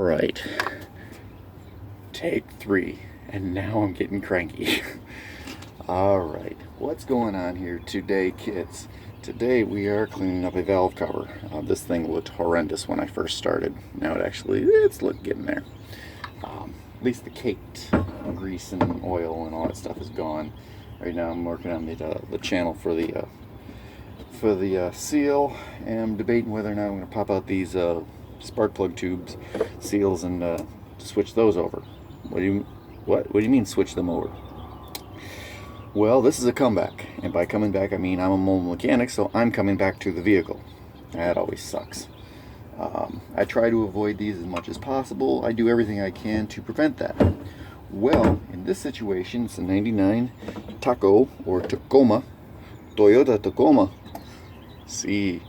Right, take 3, and now I'm getting cranky. Alright, what's going on here today, kids? Today we are cleaning up a valve cover. This thing looked horrendous when I first started. Now it's getting there. At least the caked grease and oil and all that stuff is gone. Right now I'm working on the channel for the seal, and I'm debating whether or not I'm going to pop out these spark plug tubes seals and switch those over. What do you mean switch them over? Well, this is a comeback, and by coming back I mean I'm a mobile mechanic, so I'm coming back to the vehicle. That always sucks. I try to avoid these as much as possible. I do everything I can to prevent that. Well, in this situation, it's a 99 Taco or Tacoma, Toyota Tacoma. See,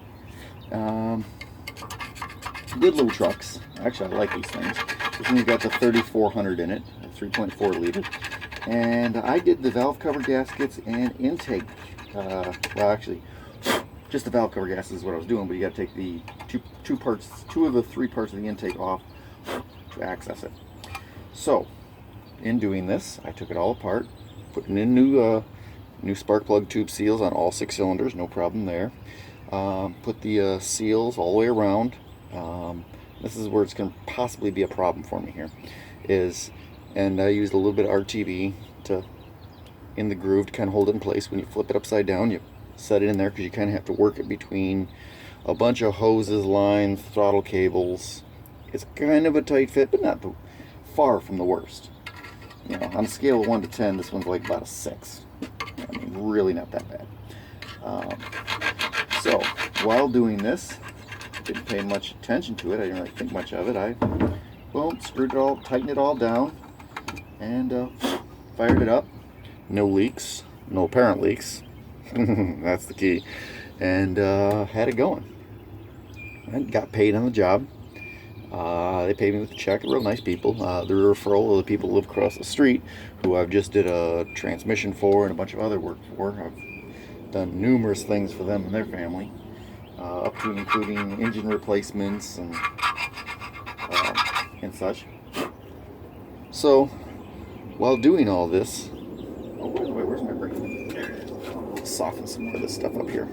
good little trucks. Actually, I like these things. This one's got the 3400 in it, a 3.4 liter. And I did the valve cover gaskets and intake. Well, actually, just the valve cover gaskets is what I was doing, but you got to take the two of the 3 parts of the intake off to access it. So, in doing this, I took it all apart, putting in new spark plug tube seals on all 6 cylinders, no problem there. Put the seals all the way around. This is where it's going to possibly be a problem for me here. And I used a little bit of RTV in the groove to kind of hold it in place. When you flip it upside down, you set it in there because you kind of have to work it between a bunch of hoses, lines, throttle cables. It's kind of a tight fit, but not far from the worst. You know, on a scale of 1 to 10, this one's like about a 6. I mean, really not that bad. So, while doing this, didn't pay much attention to it. I didn't really think much of it. I, boom, screwed it all, tightened it all down, and fired it up. No leaks, no apparent leaks. That's the key. And had it going. And got paid on the job. They paid me with a check. Real nice people. They're a referral of the people who live across the street, who I've just did a transmission for and a bunch of other work for. I've done numerous things for them and their family, up to and including engine replacements and such. So, while doing all this, oh, by the way, where's my brake? There it is. Soften some more of this stuff up here.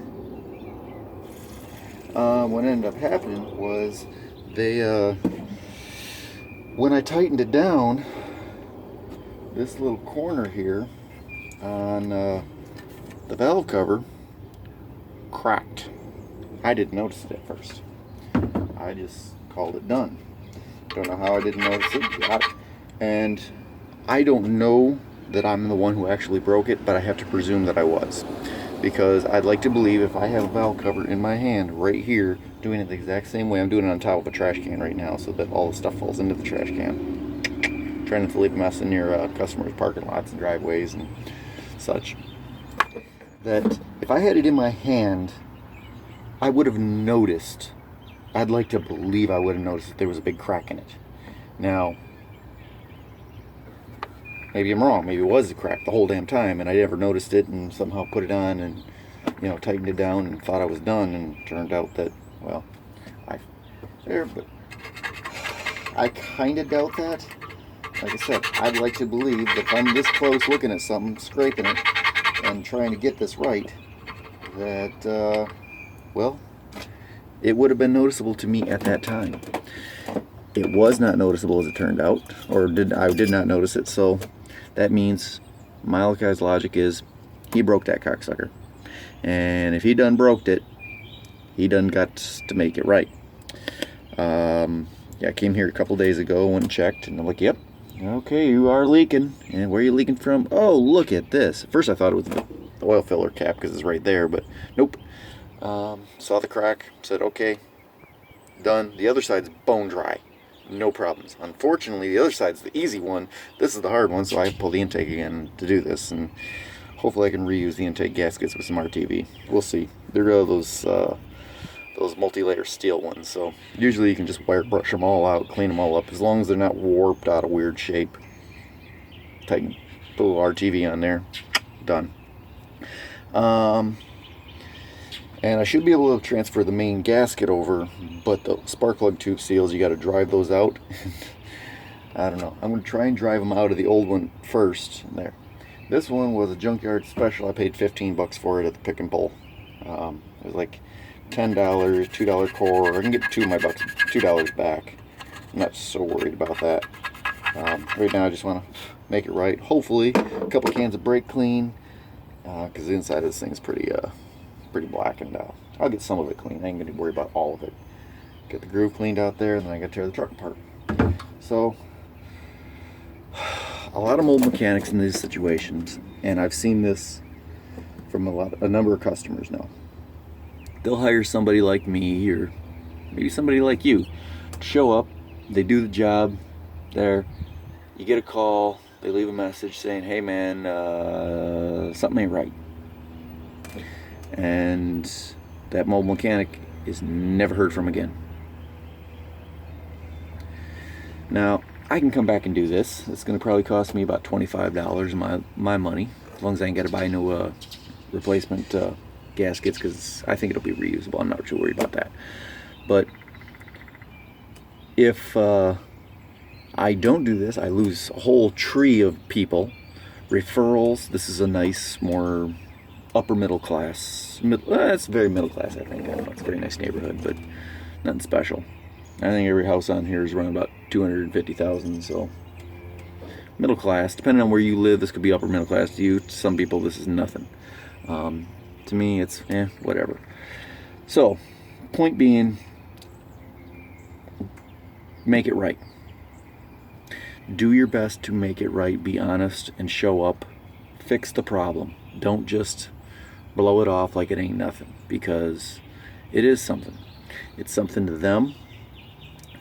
What ended up happening was when I tightened it down, this little corner here on the valve cover cracked. I didn't notice it at first. I just called it done. Don't know how I didn't notice it. And I don't know that I'm the one who actually broke it, but I have to presume that I was. Because I'd like to believe if I have a valve cover in my hand right here, doing it the exact same way, I'm doing it on top of a trash can right now so that all the stuff falls into the trash can. Trying not to leave a mess in your customers' parking lots and driveways and such. That if I had it in my hand, I would have noticed. I'd like to believe I would have noticed that there was a big crack in it. Now, maybe I'm wrong. Maybe it was a crack the whole damn time, and I never noticed it, and somehow put it on and, you know, tightened it down and thought I was done, and it turned out that, well, I kind of doubt that. Like I said, I'd like to believe that if I'm this close looking at something, scraping it, and trying to get this right, that, well, it would have been noticeable to me at that time. It was not noticeable, as it turned out, or I did not notice it, so that means my guy's logic is he broke that cocksucker. And if he done broked it, he done got to make it right. Yeah, I came here a couple days ago, went and checked, and I'm like, yep, okay, you are leaking. And where are you leaking from? Oh, look at this. At first I thought it was the oil filler cap because it's right there, but nope. Saw the crack, said, okay, done. The other side's bone dry. No problems. Unfortunately, the other side's the easy one. This is the hard one, so I have to pull the intake again to do this, and hopefully I can reuse the intake gaskets with some RTV. We'll see. They're those multi-layer steel ones, so usually you can just wire brush them all out, clean them all up, as long as they're not warped out of weird shape. Tighten, put a little RTV on there, done. And I should be able to transfer the main gasket over, but the spark plug tube seals, you got to drive those out. I don't know. I'm going to try and drive them out of the old one first. There. This one was a junkyard special. I paid 15 bucks for it at the pick and pull. It was like $10, $2 core. I can get $2 back. I'm not so worried about that. Right now I just want to make it right. Hopefully a couple cans of brake clean, because the inside of this thing is pretty blackened out. I'll get some of it clean. I ain't gonna worry about all of it. Get the groove cleaned out there, and then I gotta tear the truck apart. So a lot of mold mechanics in these situations, and I've seen this from a number of customers now. They'll hire somebody like me, or maybe somebody like you, to show up. They do the job. There, you get a call. They leave a message saying, "Hey man, something ain't right," and that mold mechanic is never heard from again. Now, I can come back and do this. It's going to probably cost me about $25 of my money, as long as I ain't got to buy no replacement gaskets, because I think it'll be reusable. I'm not too worried about that. But if I don't do this, I lose a whole tree of people. Referrals. This is a nice, more upper middle class. It's very middle class, I think. I don't know, it's a very nice neighborhood, but nothing special. I think every house on here is around about 250,000, so middle class. Depending on where you live, this could be upper middle class to you. To some people, this is nothing. To me, it's whatever. So, point being, make it right. Do your best to make it right. Be honest and show up. Fix the problem. Don't just blow it off like it ain't nothing, because it is something. It's something to them.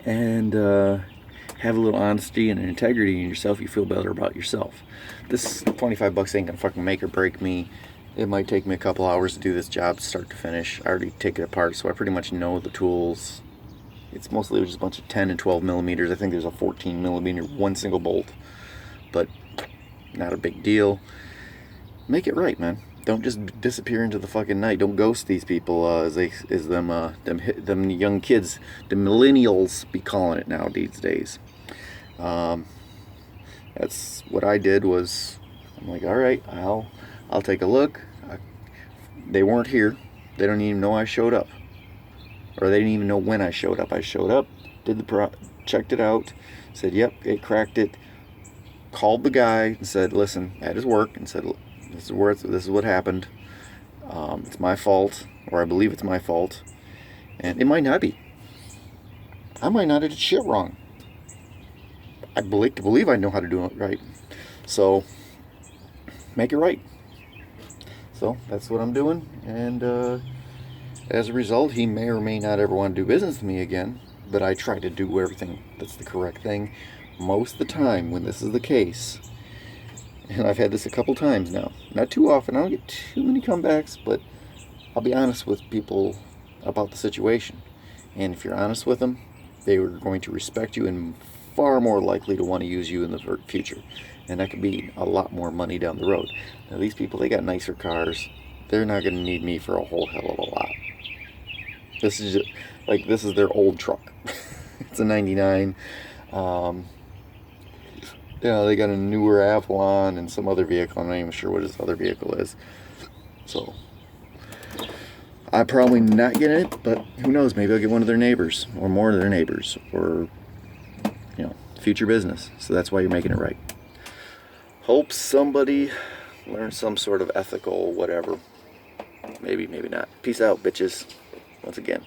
And have a little honesty and integrity in yourself. You feel better about yourself. This 25 bucks ain't gonna fucking make or break me. It might take me a couple hours to do this job start to finish. I already take it apart, so I pretty much know the tools. It's mostly just a bunch of 10 and 12 millimeters. I think there's a 14 millimeter, one single bolt, but not a big deal. Make it right, man. Don't just disappear into the fucking night. Don't ghost these people, as them young kids, the millennials, be calling it now these days. That's what I did. Was I'm like, all right, I'll take a look. They weren't here. They don't even know I showed up, or they didn't even know when I showed up. I showed up, checked it out, said, yep, it cracked it. Called the guy and said, listen, at his work, and said, this is what happened. It's my fault, or I believe it's my fault, and it might not be. I might not have did shit wrong. I believe I know how to do it right. So make it right. So that's what I'm doing, and as a result, he may or may not ever want to do business with me again. But I try to do everything that's the correct thing. Most of the time, when this is the case, and I've had this a couple times now, not too often, I don't get too many comebacks, but I'll be honest with people about the situation. And if you're honest with them, they are going to respect you and far more likely to want to use you in the future. And that could be a lot more money down the road. Now, these people, they got nicer cars. They're not going to need me for a whole hell of a lot. This is their old truck. It's a 99. They got a newer Avalon and some other vehicle. I'm not even sure what his other vehicle is. So I'm probably not getting it, but who knows? Maybe I'll get one of their neighbors, or more of their neighbors, or future business. So that's why you're making it right. Hope somebody learns some sort of ethical whatever. Maybe, maybe not. Peace out, bitches. Once again.